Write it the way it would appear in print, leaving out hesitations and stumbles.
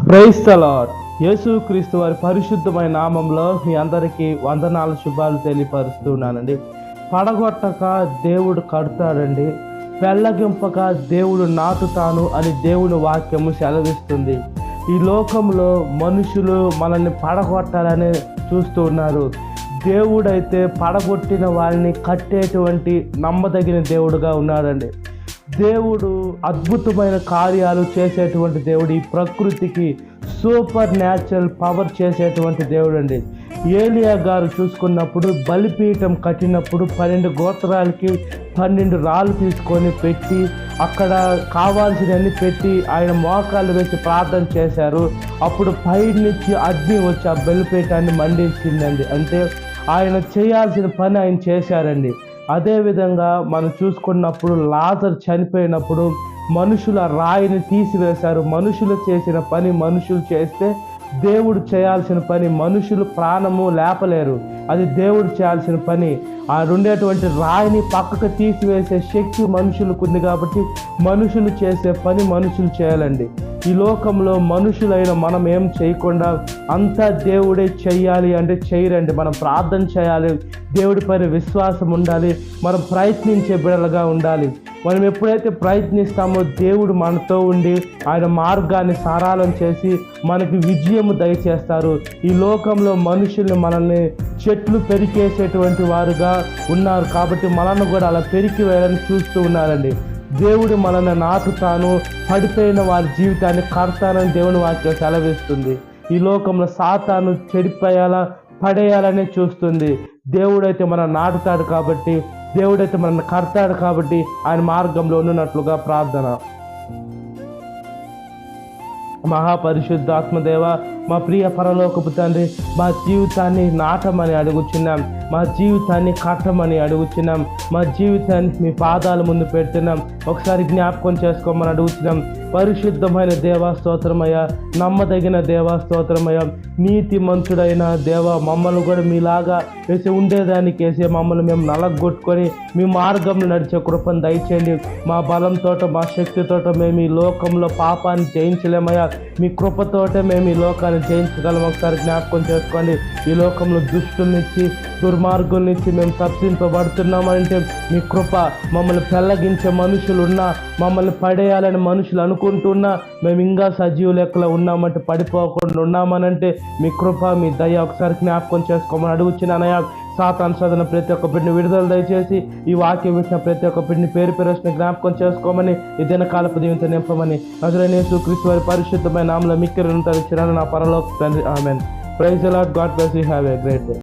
Praise the lord. యేసుక్రీస్తు వారి పరిశుద్ధమైన నామంలో మీ అందరికీ వందనాలు, శుభాలు తెలియపరుస్తున్నానండి. పడగొట్టక దేవుడు కడతాడండి, పెళ్ళగింపక దేవుడు నాటుతాను అని దేవుని వాక్యము సెలవిస్తుంది. ఈ లోకంలో మనుషులు మనల్ని పడగొట్టాలని చూస్తూ ఉన్నారు. దేవుడైతే పడగొట్టిన వారిని కట్టేటువంటి నమ్మదగిన దేవుడుగా ఉన్నాడండి. దేవుడు అద్భుతమైన కార్యాలు చేసేటువంటి దేవుడు, ఈ ప్రకృతికి సూపర్ న్యాచురల్ పవర్ చేసేటువంటి దేవుడు అండి. ఏలియా గారు చూసుకున్నప్పుడు బలిపీఠం కట్టినప్పుడు 12 గోత్రాలకి 12 రాళ్ళు తీసుకొని పెట్టి అక్కడ కావాల్సినవన్నీ పెట్టి ఆయన మోకాళ్ళు వేసి ప్రార్థన చేశారు. అప్పుడు పైనుంచి అగ్ని వచ్చి ఆ బలిపీఠాన్ని మండించిందండి. అంటే ఆయన చేయాల్సిన పని ఆయన చేశారండి. అదేవిధంగా మనం చూసుకున్నప్పుడు లాజరు చనిపోయినప్పుడు మనుషుల రాయిని తీసివేశారు. మనుషులు చేసిన పని మనుషులు చేస్తే దేవుడు చేయాల్సిన పని మనుషులు ప్రాణము లేపలేరు, అది దేవుడు చేయాల్సిన పని. ఆ ఉండేటువంటి రాయిని పక్కకు తీసివేసే శక్తి మనుషులకు ఉంది కాబట్టి మనుషులు చేసే పని మనుషులు చేయాలండి. ఈ లోకంలో మనుషులైన మనం ఏం చేయకుండా అంతా దేవుడే చెయ్యాలి అంటే చేయరండి. మనం ప్రార్థన చేయాలి, దేవుడి పైన విశ్వాసం ఉండాలి, మనం ప్రయత్నించే బిడ్డలుగా ఉండాలి. మనం ఎప్పుడైతే ప్రయత్నిస్తామో దేవుడు మనతో ఉండి ఆయన మార్గాన్ని సరళం చేసి మనకి విజయము దయచేస్తారు. ఈ లోకంలో మనుషుల్ని మనల్ని చెట్లు పెరికేసేటువంటి వారుగా ఉన్నారు కాబట్టి మనల్ని కూడా అలా పెరికి వేయాలని చూస్తూ ఉన్నారండి. దేవుడు మనల్ని నాటుతాను, పడిపోయిన వారి జీవితాన్ని కడతానని దేవుని వాక్యం సెలవిస్తుంది. ఈ లోకంలో సాతాను చెడిపోయాలా పడేయాలనే చూస్తుంది. దేవుడైతే మనం నాటుతాడు కాబట్టి, దేవుడైతే మనల్ని కడతాడు కాబట్టి ఆయన మార్గంలో ఉన్నట్లుగా ప్రార్థన. మహాపరిశుద్ధాత్మదేవ, మా ప్రియ పరలోకపు తండ్రి, మా జీవితాన్ని నాటమని అడుగుచున్నాం, మా జీవితాన్ని కట్టమని అడుగుచున్నాం, మా జీవితాన్ని మీ పాదాల ముందు పెడుతున్నాం. ఒకసారి జ్ఞాపకం చేసుకోమని అడుగుతున్నాం. పరిశుద్ధమైన దేవాస్తోత్రమయ్య, నమ్మదగిన దేవాస్తోత్రమయ్య, నీతిమంతుడైన దేవ, మమ్మల్ని కూడా మీలాగా వేసి ఉండేదానికి వేసే మమ్మల్ని మేము నలగొట్టుకొని మీ మార్గంలో నడిచే కృపను దయచేయండి. మా బలంతో మా శక్తితో మేము ఈ లోకంలో పాపాన్ని జయించలేమయ్యా, మీ కృపతోటే మేము ఈ లోకాన్ని జయించగలం. ఒకసారి జ్ఞాపకం చేసుకోండి. ఈ లోకంలో దుష్టుల నుంచి దుర్మార్గుల నుంచి మేము తప్పింపబడుతున్నామంటే మీ కృప. మమ్మల్ని పెళ్ళగించే మనుషులు ఉన్నా, మమ్మల్ని పడేయాలని మనుషులు అనుకుంటున్నా మేము ఇంకా సజీవ లెక్కలో ఉన్నామంటే, పడిపోకుండా ఉన్నామనంటే మీ కృప, మీ దయ. ఒకసారి జ్ఞాపకం చేసుకోమని అడుగుచున్నానయ్యా. సాతాను శోధన ప్రతి ఒక్క బిడ్డని విడుదల దయచేసి ఈ వాక్యం విషయం ప్రతి ఒక్క బిడ్డని పేరు జ్ఞాపకం చేసుకోమని, ఈ దినకాలపు దీవెనతో నింపమని నజరేయుడైన యేసుక్రీస్తు వారి పరిశుద్ధమైన నామములో మిక్కిలి నా పరలోక తండ్రి, ఆమేన్. Praise the lord. God bless you. Have a great day.